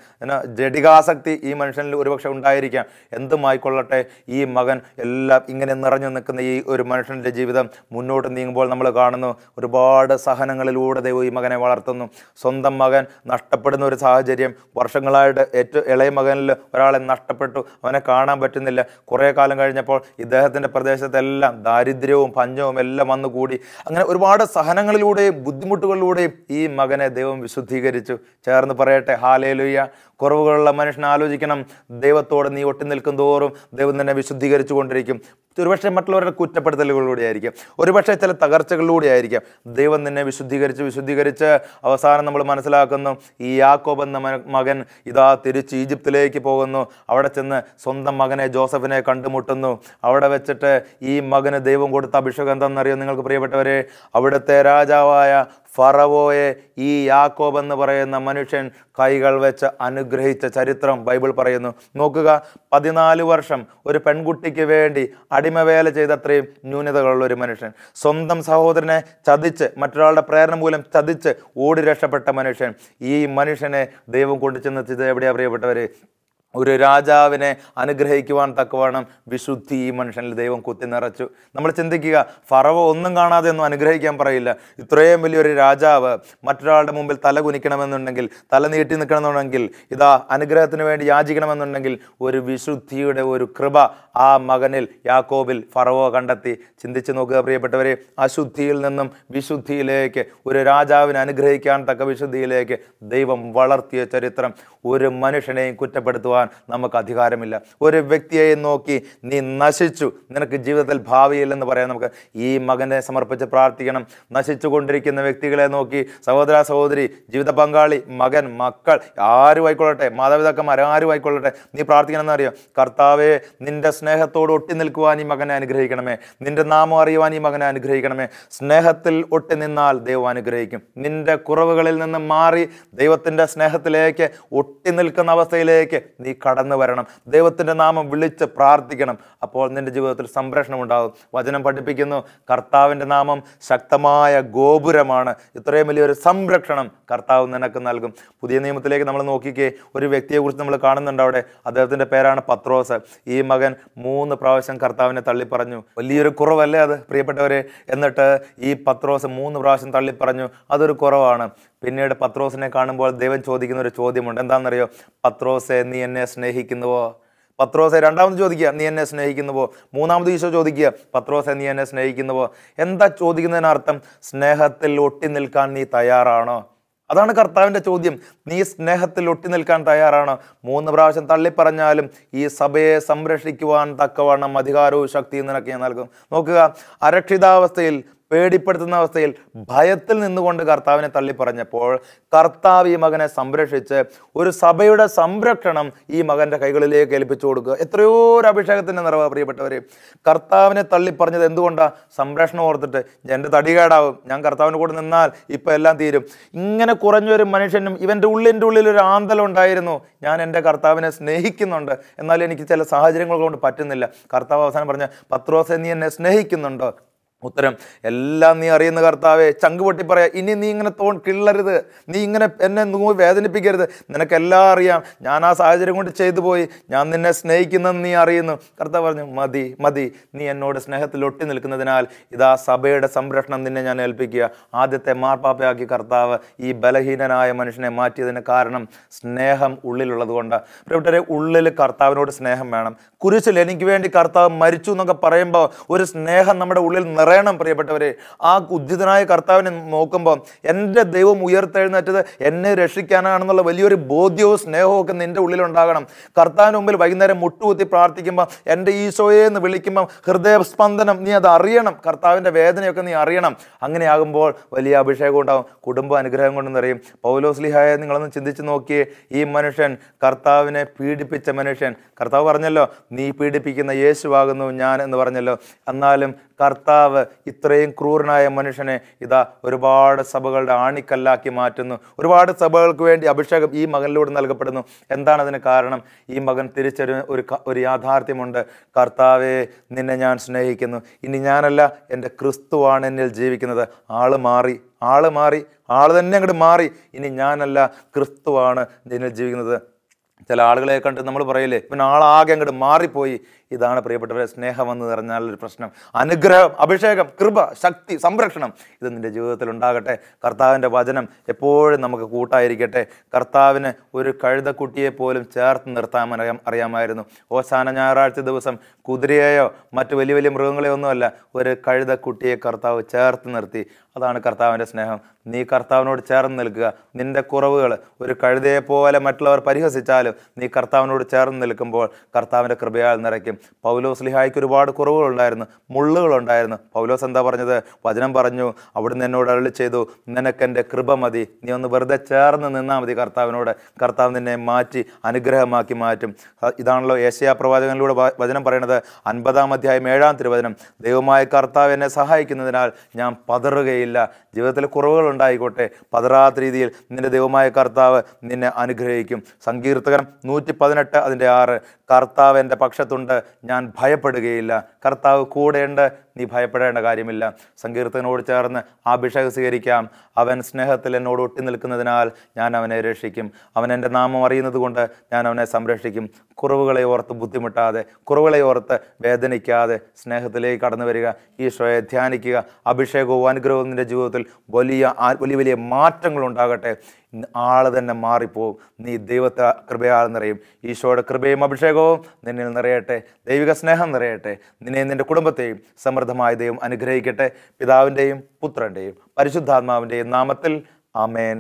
ജഡികാസക്തി ഈ മനുഷ്യനിൽ ഒരുപക്ഷെ ഉണ്ടായിരിക്കാം. എന്തുമായിക്കൊള്ളട്ടെ, ഈ മകൻ എല്ലാം ഇങ്ങനെ നിറഞ്ഞു നിൽക്കുന്ന ഈ ഒരു മനുഷ്യൻ്റെ ജീവിതം മുന്നോട്ട് നീങ്ങുമ്പോൾ നമ്മൾ കാണുന്നു ഒരുപാട് സഹനങ്ങളിലൂടെ ദൈവം ഈ മകനെ വളർത്തുന്നു. സ്വന്തം മകൻ നഷ്ടപ്പെടുന്ന ഒരു സാഹചര്യം. വർഷങ്ങളായിട്ട് ഏറ്റവും ഇളയ മകനിൽ ഒരാളെ നഷ്ടപ്പെട്ടു, അവനെ കാണാൻ പറ്റുന്നില്ല. കുറേ കാലം കഴിഞ്ഞപ്പോൾ ഇദ്ദേഹത്തിൻ്റെ പ്രദേശത്തെല്ലാം ദാരിദ്ര്യവും പഞ്ചവും എല്ലാം വന്നുകൂടി. അങ്ങനെ ഒരുപാട് സഹനങ്ങളിലൂടെയും ബുദ്ധിമുട്ടുകളിലൂടെയും ഈ മകനെ ദൈവം വിശുദ്ധീകരിച്ചു. ചേർന്ന് പറയട്ടെ, ഹല്ലേലൂയ. കുറവുകളുള്ള മനുഷ്യൻ ആലോചിക്കണം, ദൈവത്തോട് നീ ഒട്ടി നിൽക്കും തോറും ദൈവം നിന്നെ വിശുദ്ധീകരിച്ചു കൊണ്ടിരിക്കും. ഒരുപക്ഷെ മറ്റുള്ളവരുടെ കുറ്റപ്പെടുത്തലുകളിലൂടെ ആയിരിക്കാം, ഒരുപക്ഷെ ചില തകർച്ചകളിലൂടെ ആയിരിക്കാം. ദൈവം നിന്നെ വിശുദ്ധീകരിച്ച് അവസാനം നമ്മൾ മനസ്സിലാക്കുന്നു, ഈ യാക്കോബ് എന്ന മകൻ ഇതാ തിരിച്ച് ഈജിപ്തിലേക്ക് പോകുന്നു. അവിടെ ചെന്ന് സ്വന്തം മകനെ ജോസഫിനെ കണ്ടുമുട്ടുന്നു. അവിടെ വെച്ചിട്ട് ഈ മകന് ദൈവം കൊടുത്ത അഭിഷേകം എന്താണെന്നറിയോ നിങ്ങൾക്ക് പ്രിയപ്പെട്ടവരെ? അവിടുത്തെ രാജാവായ ഫറവോയെ ഈ യാക്കോബ് എന്ന് പറയുന്ന മനുഷ്യൻ കൈകൾ വെച്ച് അനുഗ്രഹിച്ച ചരിത്രം ബൈബിൾ പറയുന്നു. നോക്കുക, 14 വർഷം ഒരു പെൺകുട്ടിക്ക് വേണ്ടി അടിമവേല ചെയ്തത്രയും ന്യൂനതകളുള്ള ഒരു മനുഷ്യൻ, സ്വന്തം സഹോദരനെ ചതിച്ച്, മറ്റൊരാളുടെ പ്രേരണ മൂലം ചതിച്ച് ഓടി രക്ഷപ്പെട്ട മനുഷ്യൻ. ഈ മനുഷ്യനെ ദൈവം കൊണ്ടുചെന്നെത്തിയത് എവിടെയാണ് പ്രിയപ്പെട്ടവരെ? ഒരു രാജാവിനെ അനുഗ്രഹിക്കുവാൻ തക്കവണ്ണം വിശുദ്ധി ഈ മനുഷ്യനിൽ ദൈവം കുത്തി നിറച്ചു. നമ്മൾ ചിന്തിക്കുക, ഫറവോ ഒന്നും കാണാതെ ഒന്നും അനുഗ്രഹിക്കാൻ പറയില്ല. ഇത്രയും വലിയൊരു രാജാവ് മറ്റൊരാളുടെ മുമ്പിൽ തല കുനിക്കണമെന്നുണ്ടെങ്കിൽ, തല നീട്ടി നിൽക്കണമെന്നുണ്ടെങ്കിൽ, ഇതാ അനുഗ്രഹത്തിന് വേണ്ടി യാചിക്കണമെന്നുണ്ടെങ്കിൽ ഒരു വിശുദ്ധിയുടെ ഒരു കൃപ ആ മകനിൽ, യാക്കോബിൽ ഫറവോ കണ്ടെത്തി. ചിന്തിച്ച് നോക്കുക പ്രിയപ്പെട്ടവരെ, അശുദ്ധിയിൽ നിന്നും വിശുദ്ധിയിലേക്ക്, ഒരു രാജാവിനെ അനുഗ്രഹിക്കാൻ തക്ക വിശുദ്ധിയിലേക്ക് ദൈവം വളർത്തിയ ചരിത്രം. ഒരു മനുഷ്യനെയും കുറ്റപ്പെടുത്തുവാൻ നമുക്ക് അധികാരമില്ല. ഒരു വ്യക്തിയെ നോക്കി നീ നശിച്ചു, നിനക്ക് ജീവിതത്തിൽ ഭാവിയില്ലെന്ന് പറയാൻ നമുക്ക് ഈ മകനെ സമർപ്പിച്ച് പ്രാർത്ഥിക്കണം. നശിച്ചു കൊണ്ടിരിക്കുന്ന വ്യക്തികളെ നോക്കി, സഹോദര സഹോദരി, ജീവിത പങ്കാളി, മകൻ, മക്കൾ, ആരും ആയിക്കൊള്ളട്ടെ, മാതാപിതാക്കന്മാർ ആരും ആയിക്കൊള്ളട്ടെ, നീ പ്രാർത്ഥിക്കണമെന്ന് അറിയാം. കർത്താവേ, നിന്റെ സ്നേഹത്തോട് ഒട്ടി നിൽക്കുവാൻ ഈ മകനെ അനുഗ്രഹിക്കണമേ. നിന്റെ നാമം അറിയുവാൻ ഈ മകനെ അനുഗ്രഹിക്കണമേ. സ്നേഹത്തിൽ ഒട്ടി നിന്നാൽ ദൈവം അനുഗ്രഹിക്കും. നിന്റെ കുറവുകളിൽ നിന്ന് മാറി ദൈവത്തിൻ്റെ സ്നേഹത്തിലേക്ക് ഒട്ടി നിൽക്കുന്ന അവസ്ഥയിലേക്ക് നീ കടന്നു വരണം. ദൈവത്തിൻ്റെ നാമം വിളിച്ച് പ്രാർത്ഥിക്കണം. അപ്പോൾ നിൻ്റെ ജീവിതത്തിൽ സംരക്ഷണം ഉണ്ടാകും. വചനം പഠിപ്പിക്കുന്നു, കർത്താവിൻ്റെ നാമം ശക്തമായ ഗോപുരമാണ്. ഇത്രയും വലിയൊരു സംരക്ഷണം കർത്താവ് നിനക്ക് നൽകും. പുതിയ നിയമത്തിലേക്ക് നമ്മൾ നോക്കിക്കേ, ഒരു വ്യക്തിയെക്കുറിച്ച് നമ്മൾ കാണുന്നുണ്ട് അവിടെ. അദ്ദേഹത്തിൻ്റെ പേരാണ് പത്രോസ്. ഈ മകൻ 3 പ്രാവശ്യം കർത്താവിനെ തള്ളിപ്പറഞ്ഞു. വലിയൊരു കുറവല്ലേ അത് പ്രിയപ്പെട്ടവരെ? എന്നിട്ട് ഈ പത്രോസ് 3 പ്രാവശ്യം തള്ളിപ്പറഞ്ഞു. അതൊരു കുറവാണ്. പിന്നീട് പത്രോസിനെ കാണുമ്പോൾ ദൈവം ചോദിക്കുന്ന ഒരു ചോദ്യമുണ്ട്. എന്താണെന്നറിയോ? പത്രോസെ, നീ എന്നെ സ്നേഹിക്കുന്നുവോ? പത്രോസെ രണ്ടാമത് ചോദിക്കുക, നീ എന്നെ സ്നേഹിക്കുന്നുവോ? മൂന്നാമത് ഈശോ ചോദിക്കുക, പത്രോസെ, നീ എന്നെ സ്നേഹിക്കുന്നുവോ? എന്താ ചോദിക്കുന്നതിനർത്ഥം? സ്നേഹത്തിൽ ഒട്ടി നിൽക്കാൻ നീ തയ്യാറാണോ? അതാണ് കർത്താവിൻ്റെ ചോദ്യം. നീ സ്നേഹത്തിൽ ഒട്ടി നിൽക്കാൻ തയ്യാറാണോ? 3 പ്രാവശ്യം തള്ളിപ്പറഞ്ഞാലും ഈ സഭയെ സംരക്ഷിക്കുവാൻ തക്കവണ്ണം അധികാരവും ശക്തിയും നിനക്ക് ഞാൻ നൽകും. നോക്കുക, അരക്ഷിതാവസ്ഥയിൽ, പേടിപ്പെടുത്തുന്ന അവസ്ഥയിൽ, ഭയത്തിൽ നിന്നുകൊണ്ട് കർത്താവിനെ തള്ളിപ്പറഞ്ഞപ്പോൾ കർത്താവ് ഈ മകനെ സംരക്ഷിച്ച് ഒരു സഭയുടെ സംരക്ഷണം ഈ മകൻ്റെ കൈകളിലേക്ക് ഏൽപ്പിച്ചു കൊടുക്കുക. എത്രയോ ഒരു അഭിഷേകത്തിൻ്റെ നിറവ് പ്രിയപ്പെട്ടവരെ. കർത്താവിനെ തള്ളിപ്പറഞ്ഞത് എന്തുകൊണ്ടാണ്? സംരക്ഷണം ഓർത്തിട്ട്. എൻ്റെ തടികേടാവും, ഞാൻ കർത്താവിൻ്റെ കൂടെ നിന്നാൽ ഇപ്പം എല്ലാം തീരും. ഇങ്ങനെ കുറഞ്ഞൊരു മനുഷ്യനും ഇവൻ്റെ ഉള്ളിൽ ഒരു ആന്തലുണ്ടായിരുന്നു. ഞാൻ എൻ്റെ കർത്താവിനെ സ്നേഹിക്കുന്നുണ്ട്, എന്നാൽ എനിക്ക് ചില സാഹചര്യങ്ങൾ കൊണ്ട് പറ്റുന്നില്ല. കർത്താവ് അവസാനം പറഞ്ഞ, പത്രോസെ, നീ എന്നെ സ്നേഹിക്കുന്നുണ്ടോ? ഉത്തരം, എല്ലാം നീ അറിയുന്ന കർത്താവെ. ചങ്ക് പൊട്ടി പറയാ, ഇനി നീ ഇങ്ങനെ കിള്ളരുത്, നീ ഇങ്ങനെ എന്നെ വേദനിപ്പിക്കരുത്. നിനക്കെല്ലാം അറിയാം, ഞാൻ ആ സാഹചര്യം കൊണ്ട് ചെയ്തു പോയി, ഞാൻ നിന്നെ സ്നേഹിക്കുന്നെന്ന് നീ അറിയുന്നു. കർത്താവ് പറഞ്ഞു, മതി മതി, നീ എന്നോട് സ്നേഹത്തിൽ ഒട്ടി നിൽക്കുന്നതിനാൽ ഇതാ സഭയുടെ സംരക്ഷണം നിന്നെ ഞാൻ ഏൽപ്പിക്കുക. ആദ്യത്തെ മാർപ്പാപ്പയാക്കി കർത്താവ് ഈ ബലഹീനനായ മനുഷ്യനെ മാറ്റിയതിന് കാരണം സ്നേഹം ഉള്ളിലുള്ളത് കൊണ്ടാണ്. പ്രിയപ്പെട്ടവരെ, ഉള്ളിൽ കർത്താവിനോട് സ്നേഹം വേണം. കുരിശിൽ എനിക്ക് വേണ്ടി കർത്താവ് മരിച്ചു എന്നൊക്കെ പറയുമ്പോൾ ഒരു സ്നേഹം നമ്മുടെ ഉള്ളിൽ നിറയണം പ്രിയപ്പെട്ടവരെ. ആ ഉദ്ധിതനായ കർത്താവിനെ നോക്കുമ്പോൾ എൻ്റെ ദൈവം ഉയർത്തെഴുന്നേറ്റത് എന്നെ രക്ഷിക്കാനാണെന്നുള്ള വലിയൊരു ബോധ്യവും സ്നേഹവും ഒക്കെ നിൻ്റെ ഉള്ളിലുണ്ടാകണം. കർത്താവിന് മുമ്പിൽ വൈകുന്നേരം മുട്ടുകുത്തി പ്രാർത്ഥിക്കുമ്പോൾ എൻ്റെ ഈശോയെ എന്ന് വിളിക്കുമ്പോൾ ഹൃദയസ്പന്ദനം നീ അത് അറിയണം. കർത്താവിൻ്റെ വേദനയൊക്കെ നീ അറിയണം. അങ്ങനെയാകുമ്പോൾ വലിയ അഭിഷേകം ഉണ്ടാകും, കുടുംബ അനുഗ്രഹം കൊണ്ട് നിറയും. പൗലോസ്ലിഹായെ നിങ്ങളൊന്ന് ചിന്തിച്ച് നോക്കിയേ. ഈ മനുഷ്യൻ കർത്താവിനെ പീഡിപ്പിച്ച മനുഷ്യൻ. കർത്താവ് പറഞ്ഞല്ലോ, നീ പീഡിപ്പിക്കുന്ന യേശുവാകുന്നു ഞാൻ എന്ന് പറഞ്ഞല്ലോ. എന്നാലും കർത്താവ് ഇത്രയും ക്രൂരനായ മനുഷ്യനെ ഇതാ ഒരുപാട് സഭകളുടെ ആണിക്കല്ലാക്കി മാറ്റുന്നു. ഒരുപാട് സഭകൾക്ക് വേണ്ടി അഭിഷേകം ഈ മകനിലൂടെ നൽകപ്പെടുന്നു. എന്താണ് അതിന് കാരണം? ഈ മകൻ ഒരു യാഥാർത്ഥ്യമുണ്ട്. കർത്താവെ, നിന്നെ ഞാൻ സ്നേഹിക്കുന്നു. ഇനി ഞാനല്ല, എൻ്റെ ക്രിസ്തുവാണ് എന്നിൽ ജീവിക്കുന്നത്. ആള് മാറി, ആള് തന്നെ അങ്ങോട്ട് മാറി. ഇനി ഞാനല്ല, ക്രിസ്തുവാണ് എന്നിൽ ജീവിക്കുന്നത്. ചില ആളുകളെ കണ്ട് നമ്മൾ പറയില്ലേ, പിന്നെ ആളാകെ അങ്ങോട്ട് മാറിപ്പോയി. ഇതാണ് പ്രിയപ്പെട്ടവരെ സ്നേഹം എന്ന് പറഞ്ഞാൽ ഒരു പ്രശ്നം. അനുഗ്രഹം, അഭിഷേകം, കൃപ, ശക്തി, സംരക്ഷണം ഇത് നിൻ്റെ ജീവിതത്തിൽ ഉണ്ടാകട്ടെ. കർത്താവിൻ്റെ വചനം എപ്പോഴും നമുക്ക് കൂട്ടായിരിക്കട്ടെ. കർത്താവിന് ഒരു കഴുതക്കുട്ടിയെ പോലും ചേർത്ത് നിർത്താൻ അറിയാമായിരുന്നു. ഓശാന ഞായറാഴ്ച ദിവസം കുതിരയെയോ മറ്റു വലിയ വലിയ മൃഗങ്ങളെയോ ഒന്നുമല്ല, ഒരു കഴുതക്കുട്ടിയെ കർത്താവ് ചേർത്ത് നിർത്തി. അതാണ് കർത്താവിൻ്റെ സ്നേഹം. നീ കർത്താവിനോട് ചേർന്ന് നിൽക്കുക. നിൻ്റെ കുറവുകൾ ഒരു കഴുതയെ പോലെ മറ്റുള്ളവർ പരിഹസിച്ചാലും നീ കർത്താവിനോട് ചേർന്ന് നിൽക്കുമ്പോൾ കർത്താവിൻ്റെ കൃപയാൽ നിറയ്ക്കും. പൗലോസ്ലിഹായ്ക്ക് ഒരുപാട് കുറവുകളുണ്ടായിരുന്നു, മുള്ളുകളുണ്ടായിരുന്നു. പൗലോസ് എന്താ പറഞ്ഞത്? വചനം പറഞ്ഞു, അവിടുന്ന് എന്നോട് അരുളി ചെയ്തു, നിനക്കെൻ്റെ കൃപ മതി. നീ ഒന്ന് വെറുതെ ചേർന്ന് നിന്നാൽ മതി കർത്താവിനോട്. കർത്താവ് നിന്നെ മാറ്റി അനുഗ്രഹമാക്കി മാറ്റും. ഇതാണല്ലോ യെശയ്യാ പ്രവാചകനിലൂടെ വചനം പറയുന്നത്. 50-ാം അധ്യായം 7-ാം തിരുവചനം, ദൈവമായ കർത്താവ് എന്നെ സഹായിക്കുന്നതിനാൽ ഞാൻ പതറുകയില്ല. ജീവിതത്തിൽ കുറവുകൾ ഉണ്ടായിക്കോട്ടെ, പതറാത്ത രീതിയിൽ നിന്റെ ദൈവമായ കർത്താവ് നിന്നെ അനുഗ്രഹിക്കും. സങ്കീർത്തകൻ 118 അതിൻ്റെ 6, കർത്താവ് എൻ്റെ പക്ഷത്തുണ്ട്, ഞാൻ ഭയപ്പെടുകയില്ല. കർത്താവ് കൂടെയുണ്ട്, നീ ഭയപ്പെടേണ്ട കാര്യമില്ല. സങ്കീർത്തനോട് ചേർന്ന് ആ അഭിഷേകം സ്വീകരിക്കാം. അവൻ സ്നേഹത്തിൽ എന്നോട് ഒട്ടി നിൽക്കുന്നതിനാൽ ഞാൻ അവനെ രക്ഷിക്കും. അവൻ എൻ്റെ നാമം അറിയുന്നത് കൊണ്ട് ഞാൻ അവനെ സംരക്ഷിക്കും. കുറവുകളെ ഓർത്ത് ബുദ്ധിമുട്ടാതെ, കുറവുകളെ ഓർത്ത് വേദനിക്കാതെ സ്നേഹത്തിലേക്ക് കടന്നു വരിക. ഈശോയെ ധ്യാനിക്കുക. അഭിഷേകവും അനുഗ്രഹവും നിൻ്റെ ജീവിതത്തിൽ വലിയ മാറ്റങ്ങളുണ്ടാകട്ടെ. ആള് തന്നെ മാറിപ്പോവും. നീ ദൈവത്തെ കൃപയാൽ നിറയും. ഈശോയുടെ കൃപയും അഭിഷേകവും നിന്നിൽ നിറയട്ടെ. ദൈവിക സ്നേഹം നിറയട്ടെ. നിന്നെയും നിൻ്റെ കുടുംബത്തെയും സമൃദ്ധമായ ദൈവം അനുഗ്രഹിക്കട്ടെ. പിതാവിൻ്റെയും പുത്രൻ്റെയും പരിശുദ്ധാത്മാവിൻ്റെയും നാമത്തിൽ ആമേൻ.